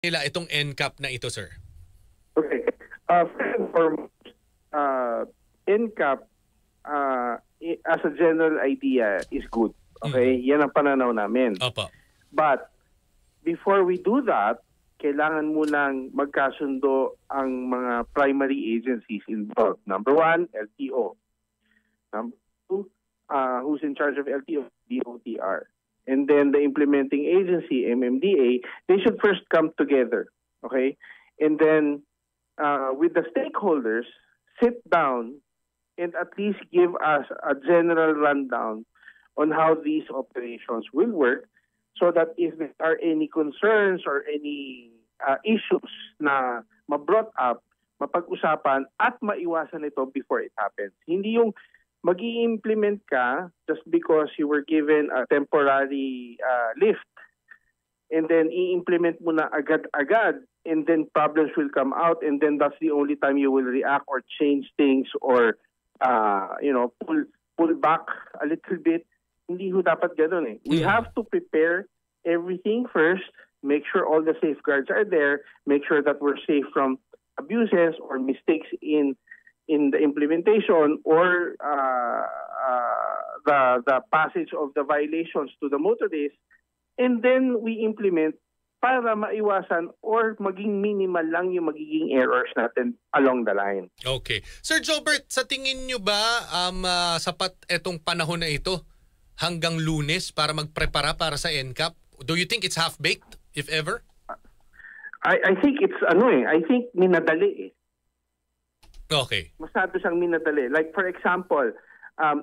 nila itong NCAP na ito, sir? Okay. First and foremost, NCAP, as a general idea, is good. Okay? Yan ang pananaw namin. Opo. But, before we do that, kailangan munang magkasundo ang mga primary agencies involved. Number one, LTO. Number two, who's in charge of LTO? DOTR. And then the implementing agency, MMDA, they should first come together. Okay? And then, with the stakeholders, sit down and at least give us a general rundown on how these operations will work, so that if there are any concerns or any issues na ma-brought up, mapag-usapan at maiwasan ito before it happens. Hindi yung mag-i-implement ka just because you were given a temporary lift and then i-implement mo na agad-agad and then problems will come out and then that's the only time you will react or change things or pull back a little bit. Hindi ho dapat gano'n eh. We have to prepare everything first, make sure all the safeguards are there, make sure that we're safe from abuses or mistakes in the implementation or the passage of the violations to the motorists, and then we implement para maiwasan or maging minimal lang yung magiging errors natin along the line. Okay. Sir Jobert, sa tingin nyo ba sapat etong panahon na ito hanggang Lunes para magprepara para sa NCAP? Do you think it's half-baked, if ever? I think it's I think minadali eh. Okay. Masyado siyang minadali. Like for example,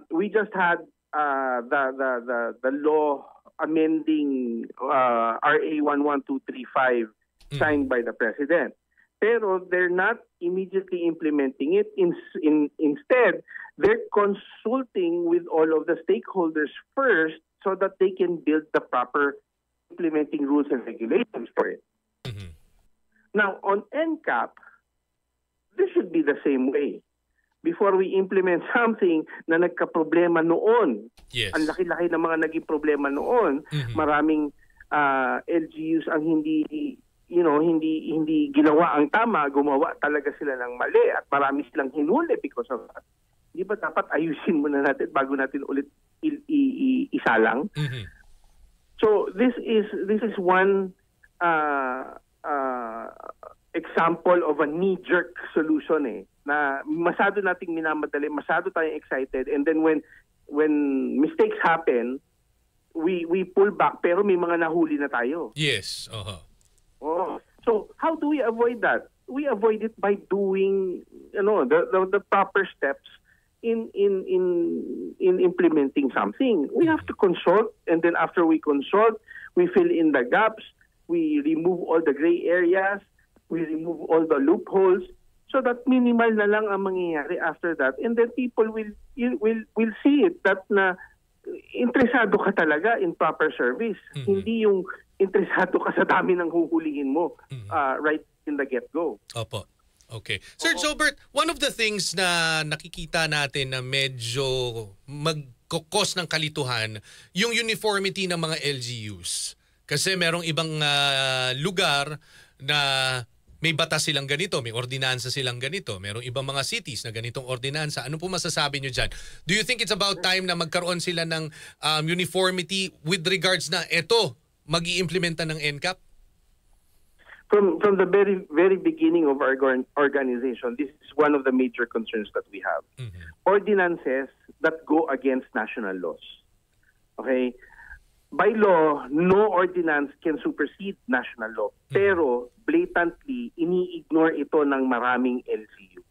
we just had the law amending RA 11235 signed by the President. Pero they're not immediately implementing it. Instead, they're consulting with all of the stakeholders first so that they can build the proper implementing rules and regulations for it. Mm-hmm. Now, on NCAP, this should be the same way. Before we implement something na nagka-problema noon, yes, ang laki-laki ng mga naging problema noon, maraming LGUs ang hindi ginawa ang tama, gumawa talaga sila ng mali at marami silang hinuli because of that. Di ba dapat ayusin muna natin bago natin ulit isalang? Mm-hmm. So this is one example of a knee-jerk solution eh, na masyado nating minamadali, masyado tayong excited, and then when mistakes happen, we pull back pero may mga nahuli na tayo. Yes. Oh. So how do we avoid that? We avoid it by doing the proper steps in implementing something. We have to consult, and then after we consult, we fill in the gaps, we remove all the gray areas, we remove all the loopholes, so that minimal na lang ang mangyayari after that, and then people will see it that na interesado ka talaga in proper service. Hindi yung interesado ka sa dami ng huhulihin mo right in the get-go. Opo. Okay. Sir Jobert, one of the things na nakikita natin na medyo magkukos ng kalituhan, yung uniformity ng mga LGUs. Kasi merong ibang lugar na may batas silang ganito, may ordinansa silang ganito, merong ibang mga cities na ganitong ordinansa. Ano po masasabi nyo dyan? Do you think it's about time na magkaroon sila ng uniformity with regards na eto, mag-i-implementa ng NCAP? From the very very beginning of our organization, this is one of the major concerns that we have. Ordinances that go against national laws. Okay? By law, no ordinance can supersede national law. Pero blatantly, ini-ignore ito ng maraming LGU.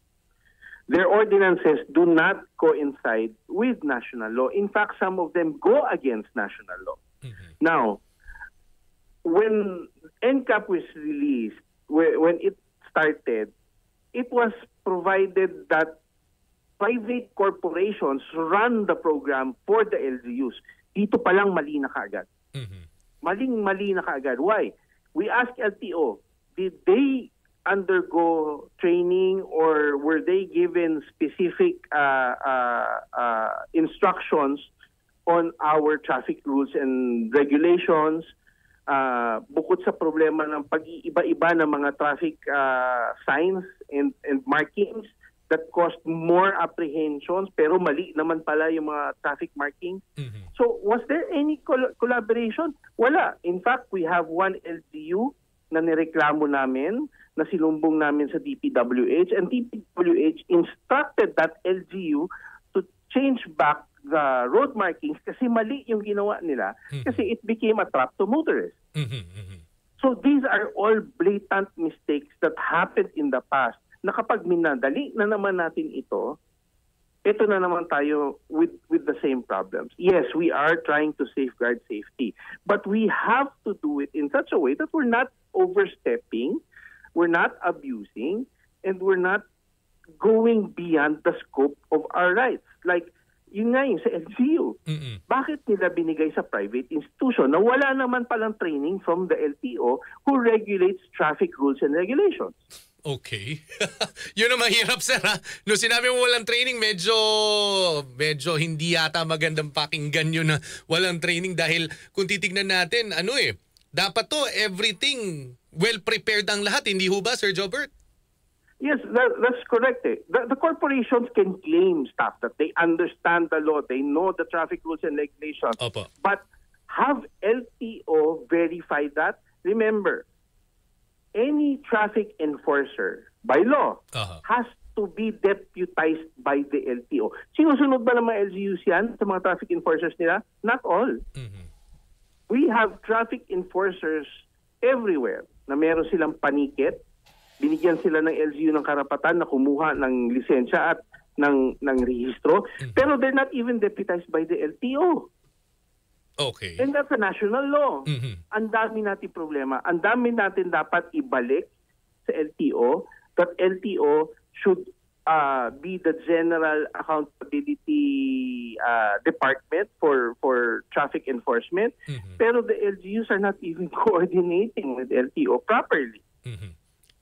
Their ordinances do not coincide with national law. In fact, some of them go against national law. Now, when NCAP was released, when it started, it was provided that private corporations run the program for the LGUs. Dito pa lang mali na kaagad. Maling-mali na kaagad. Why? We asked LTO, did they undergo training or were they given specific instructions on our traffic rules and regulations? bukod sa problema ng pag-iiba-iba ng mga traffic signs and markings that caused more apprehensions, pero mali naman pala yung mga traffic markings. So, was there any collaboration? Wala. In fact, we have one LGU na nireklamo namin, na sinumbong namin sa DPWH, and DPWH instructed that LGU to change back the road markings kasi mali yung ginawa nila, kasi it became a trap to motorists. So, these are all blatant mistakes that happened in the past, na kapag minadali na naman natin ito na naman tayo with the same problems. Yes, we are trying to safeguard safety, but we have to do it in such a way that we're not overstepping, we're not abusing, and we're not going beyond the scope of our rights. Like, yun nga yung sa LGU. Bakit nila binigay sa private institution na wala naman palang training from the LTO who regulates traffic rules and regulations? Okay. Yun ang mahirap, sir, ha? No, sinabi mo walang training, medyo hindi yata magandang pakinggan yun na walang training, dahil kung titignan natin, dapat to, everything well-prepared ang lahat. Hindi ho ba, Sir Jobert? Yes, that's correct. The corporations can claim stuff that they understand the law, they know the traffic rules and regulations. Opo. But have LTO verify that? Remember, any traffic enforcer by law has to be deputized by the LTO. Sinusunod ba ng mga LGUs yan sa mga traffic enforcers nila? Not all. We have traffic enforcers everywhere na meron silang panikit. Binigyan sila ng LGU ng karapatan na kumuha ng lisensya at ng rehistro. Pero they're not even deputized by the LTO. Okay. And that's a national law. Ang dami natin problema. Ang dami natin dapat ibalik sa LTO, that LTO should be the general accountability department for traffic enforcement. Pero the LGUs are not even coordinating with LTO properly.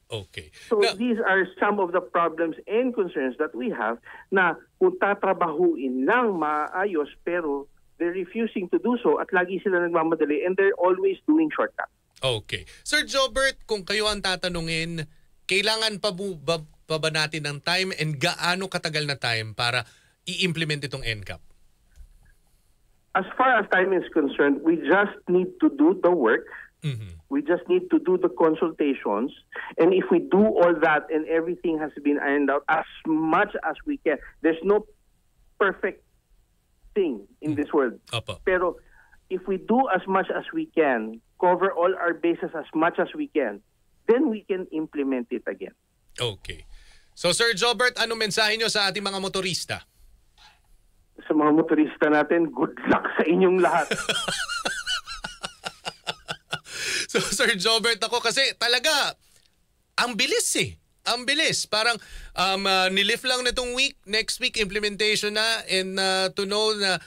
Okay. So these are some of the problems and concerns that we have, na kung tatrabahuin lang maayos pero they're refusing to do so at lagi sila nagmamadali and they're always doing shortcuts. Okay. Sir Jobert, kung kayo ang tatanungin, kailangan pa ba natin ng time and gaano katagal na time para i-implement itong NCAP? As far as time is concerned, we just need to do the work. We just need to do the consultations. And if we do all that and everything has been ironed out as much as we can, there's no perfect thing in this world. Pero if we do as much as we can, cover all our bases as much as we can, then we can implement it again. Okay. So Sir Jobert, ano mensahe nyo sa ating mga motorista? Sa mga motorista natin, good luck sa inyong lahat. So Sir Jobert, ako kasi talaga, ang bilis eh. Ang bilis. Parang nilift lang na itong week, next week implementation na, and to know na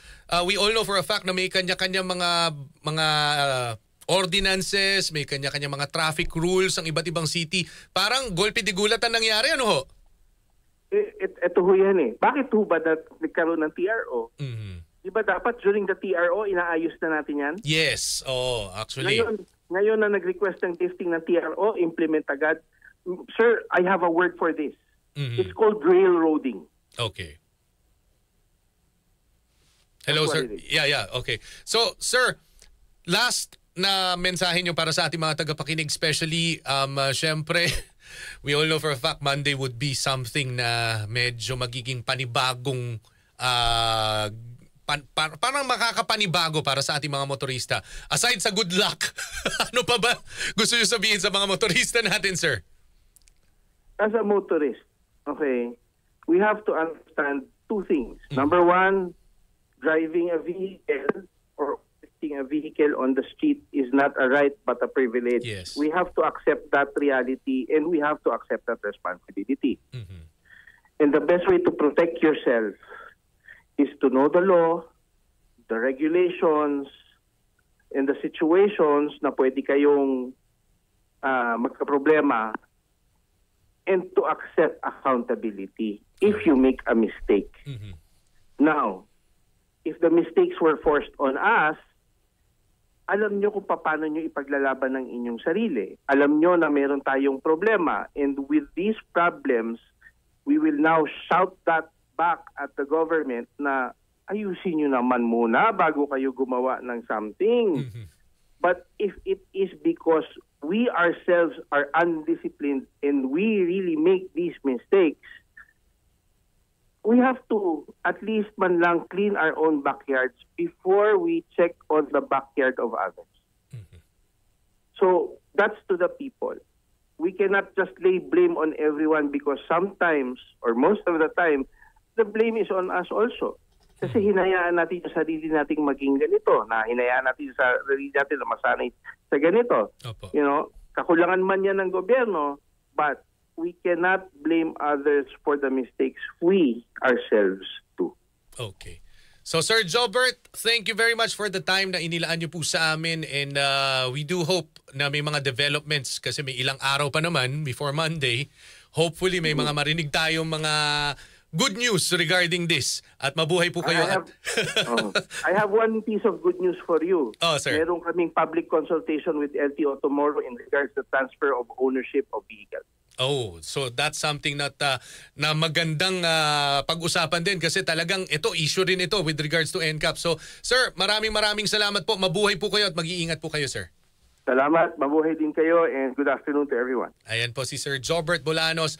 we all know for a fact na may kanya-kanya mga ordinances, may kanya-kanya mga traffic rules ang iba't ibang city. Parang golpe de gulat ang nangyari, ano ho? Ito ho yan eh. Bakit ho ba nagkaroon ng TRO? Di ba dapat during the TRO, inaayos na natin yan? Yes. Oh, actually. Ngayon na nag-request ng lifting ng TRO, implement agad. Sir, I have a word for this. It's called railroading. Okay. Hello, sir. Yeah. Okay. So, sir, last na mensahe nyo para sa ating mga tagapakinig, especially, syempre, we all know for a fact Monday would be something na medyo magiging panibagong parang makakapanibago para sa ating mga motorista. Aside sa good luck, ano pa ba gusto nyo sabihin sa mga motorista natin, sir? As a motorist, okay, we have to understand two things. Number one, driving a vehicle or operating a vehicle on the street is not a right but a privilege. Yes. We have to accept that reality and we have to accept that responsibility. And the best way to protect yourself is to know the law, the regulations, and the situations na pwede kayong magkaproblema, and to accept accountability if you make a mistake. Now, if the mistakes were forced on us, alam nyo kung paano nyo ipaglalaban ng inyong sarili. Alam nyo na meron tayong problema. And with these problems, we will now shout that back at the government na ayusin nyo naman muna bago kayo gumawa ng something. But if it is because we ourselves are undisciplined and we really make these mistakes, we have to at least man lang clean our own backyards before we check on the backyard of others. So that's to the people. We cannot just lay blame on everyone because sometimes or most of the time, the blame is on us also. Kasi hinayaan natin sa sarili nating maging ganito, na hinayaan natin sa sarili natin na masanay sa ganito. Opo. You know, kakulangan man yan ng gobyerno, but we cannot blame others for the mistakes we ourselves do. Okay. So Sir Jobert, thank you very much for the time na inilaan niyo po sa amin, and we do hope na may mga developments kasi may ilang araw pa naman before Monday. Hopefully may mga marinig tayong mga good news regarding this at mabuhay po kayo. I have one piece of good news for you. Oh, sir. Meron kaming public consultation with LTO tomorrow in regards to transfer of ownership of vehicles. Oh, so that's something that na magandang pag-usapan din kasi talagang ito issue rin ito with regards to NCAP. So, sir, maraming salamat po. Mabuhay po kayo at mag-iingat po kayo, sir. Salamat, mabuhay din kayo, and good afternoon to everyone. Ayan po si Sir Jobert Bolanos.